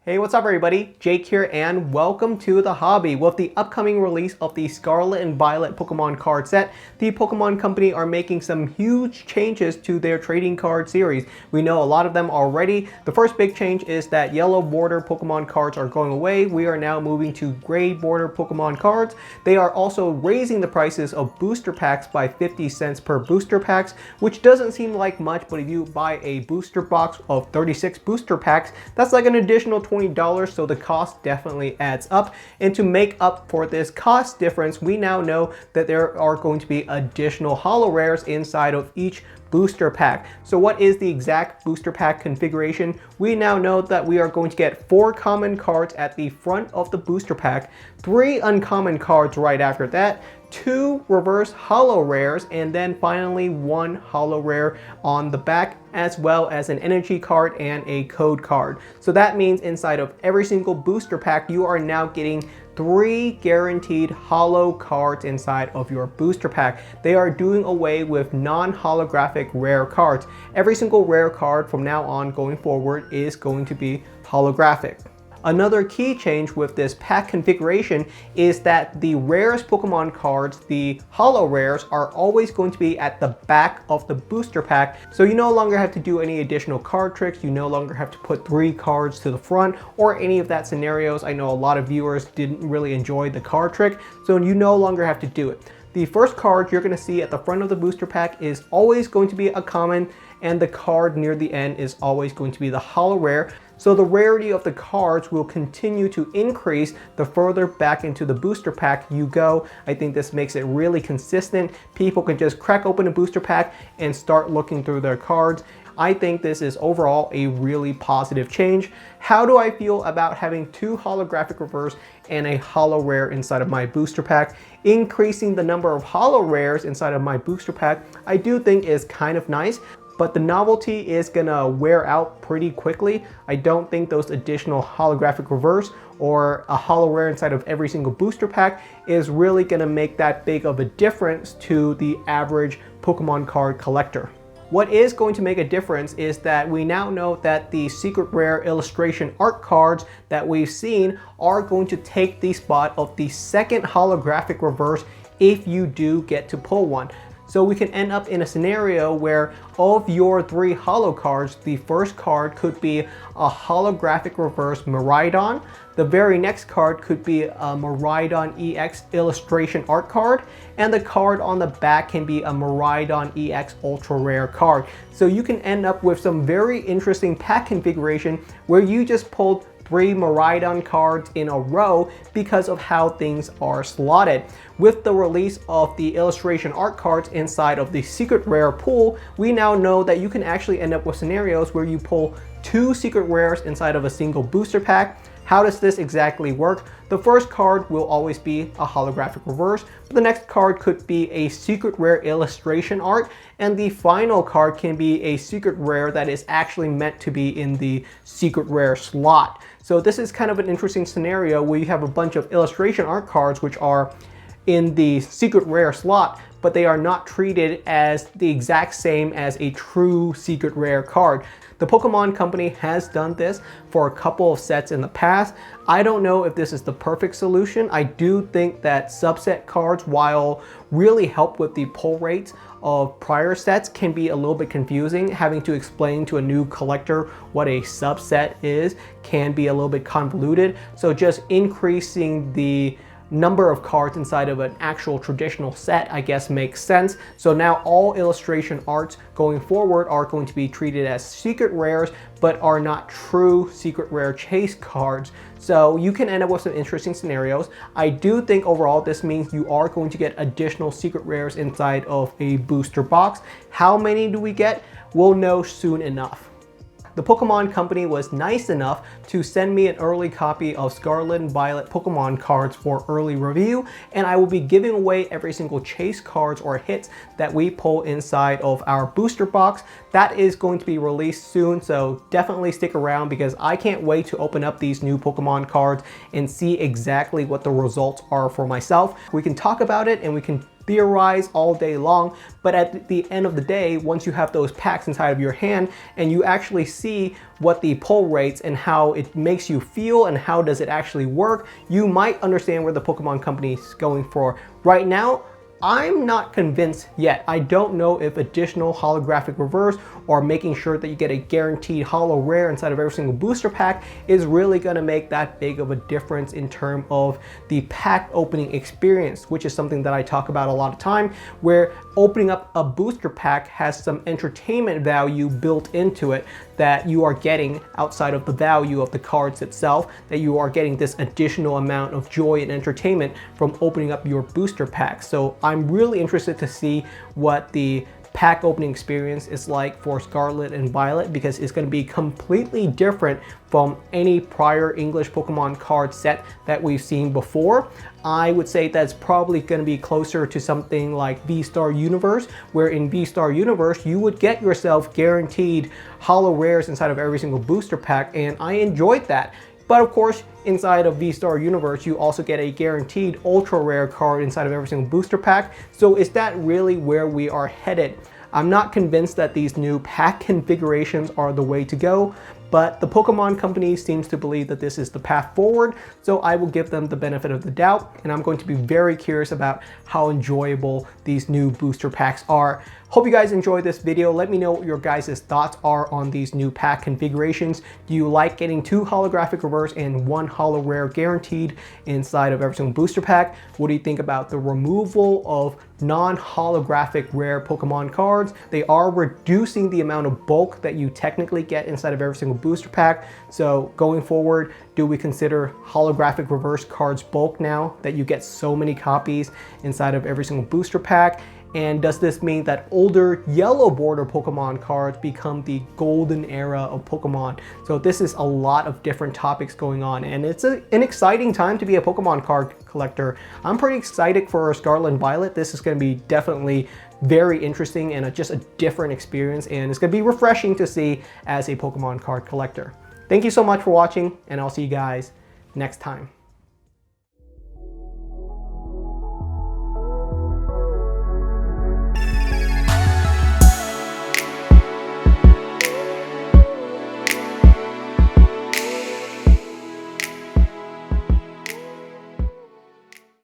Hey, what's up everybody? Jake here and welcome to the hobby. With the upcoming release of the Scarlet and Violet Pokemon card set, the Pokemon Company are making some huge changes to their trading card series. We know a lot of them already. The first big change is that yellow border Pokemon cards are going away. We are now moving to gray border Pokemon cards. They are also raising the prices of booster packs by 50 cents per booster packs, which doesn't seem like much, but if you buy a booster box of 36 booster packs, that's like an additional $20, so the cost definitely adds up. And to make up for this cost difference, we now know that there are going to be additional holo rares inside of each booster pack. So what is the exact booster pack configuration? We now know that we are going to get 4 common cards at the front of the booster pack, 3 uncommon cards right after that, 2 reverse holo rares, and then finally 1 holo rare on the back, as well as an energy card and a code card. So that means inside of every single booster pack, you are now getting 3 guaranteed holo cards inside of your booster pack. They are doing away with non-holographic rare cards. Every single rare card from now on going forward is going to be holographic. Another key change with this pack configuration is that the rarest Pokemon cards, the holo rares, are always going to be at the back of the booster pack. So you no longer have to do any additional card tricks. You no longer have to put 3 cards to the front or any of that scenarios. I know a lot of viewers didn't really enjoy the card trick, so you no longer have to do it. The first card you're going to see at the front of the booster pack is always going to be a common, and the card near the end is always going to be the holo rare. So the rarity of the cards will continue to increase the further back into the booster pack you go. I think this makes it really consistent. People can just crack open a booster pack and start looking through their cards. I think this is overall a really positive change. How do I feel about having 2 holographic reverse and a holo rare inside of my booster pack? Increasing the number of holo rares inside of my booster pack, I do think is kind of nice, but the novelty is gonna wear out pretty quickly. I don't think those additional holographic reverse or a holo rare inside of every single booster pack is really gonna make that big of a difference to the average Pokemon card collector. What is going to make a difference is that we now know that the secret rare illustration art cards that we've seen are going to take the spot of the second holographic reverse if you do get to pull one. So we can end up in a scenario where of your 3 holo cards, the first card could be a holographic reverse Miraidon. The very next card could be a Miraidon EX illustration art card, and the card on the back can be a Miraidon EX ultra rare card. So you can end up with some very interesting pack configuration where you just pulled 3 Miraidon cards in a row because of how things are slotted. With the release of the illustration art cards inside of the secret rare pool, we now know that you can actually end up with scenarios where you pull 2 secret rares inside of a single booster pack. How does this exactly work? The first card will always be a holographic reverse, but the next card could be a secret rare illustration art, and the final card can be a secret rare that is actually meant to be in the secret rare slot. So this is kind of an interesting scenario where you have a bunch of illustration art cards which are in the secret rare slot, but they are not treated as the exact same as a true secret rare card. The Pokemon Company has done this for a couple of sets in the past. I don't know if this is the perfect solution. I do think that subset cards, while really help with the pull rates of prior sets, can be a little bit confusing. Having to explain to a new collector what a subset is can be a little bit convoluted. So just increasing the number of cards inside of an actual traditional set, I guess, makes sense. So now all illustration arts going forward are going to be treated as secret rares, but are not true secret rare chase cards. So you can end up with some interesting scenarios. I do think overall this means you are going to get additional secret rares inside of a booster box. How many do we get? We'll know soon enough. The Pokemon Company was nice enough to send me an early copy of Scarlet and Violet Pokemon cards for early review, and I will be giving away every single chase cards or hits that we pull inside of our booster box. That is going to be released soon, so definitely stick around because I can't wait to open up these new Pokemon cards and see exactly what the results are for myself. We can talk about it and we can theorize all day long, but at the end of the day, once you have those packs inside of your hand and you actually see what the pull rates and how it makes you feel and how does it actually work, you might understand where the Pokemon Company is going for. Right now, I'm not convinced yet. I don't know if additional holographic reverse or making sure that you get a guaranteed holo rare inside of every single booster pack is really going to make that big of a difference in terms of the pack opening experience, which is something that I talk about a lot of time, where opening up a booster pack has some entertainment value built into it that you are getting outside of the value of the cards itself, that you are getting this additional amount of joy and entertainment from opening up your booster pack. So I'm really interested to see what the pack opening experience is like for Scarlet and Violet, because it's going to be completely different from any prior English Pokemon card set that we've seen before. I would say that's probably going to be closer to something like V-Star Universe, where in V-Star Universe you would get yourself guaranteed holo rares inside of every single booster pack, and I enjoyed that. But of course, inside of V-Star Universe, you also get a guaranteed ultra rare card inside of every single booster pack. So is that really where we are headed? I'm not convinced that these new pack configurations are the way to go, but the Pokemon Company seems to believe that this is the path forward, so I will give them the benefit of the doubt, and I'm going to be very curious about how enjoyable these new booster packs are. Hope you guys enjoyed this video. Let me know what your guys' thoughts are on these new pack configurations. Do you like getting 2 holographic reverse and 1 holo rare guaranteed inside of every single booster pack? What do you think about the removal of non-holographic rare Pokemon cards? They are reducing the amount of bulk that you technically get inside of every single booster pack. So going forward, do we consider holographic reverse cards bulk now that you get so many copies inside of every single booster pack? And does this mean that older yellow border Pokemon cards become the golden era of Pokemon? So this is a lot of different topics going on, and it's an exciting time to be a Pokemon card collector. I'm pretty excited for Scarlet and Violet. This is going to be definitely very interesting and just a different experience, and it's going to be refreshing to see as a Pokemon card collector. Thank you so much for watching, and I'll see you guys next time.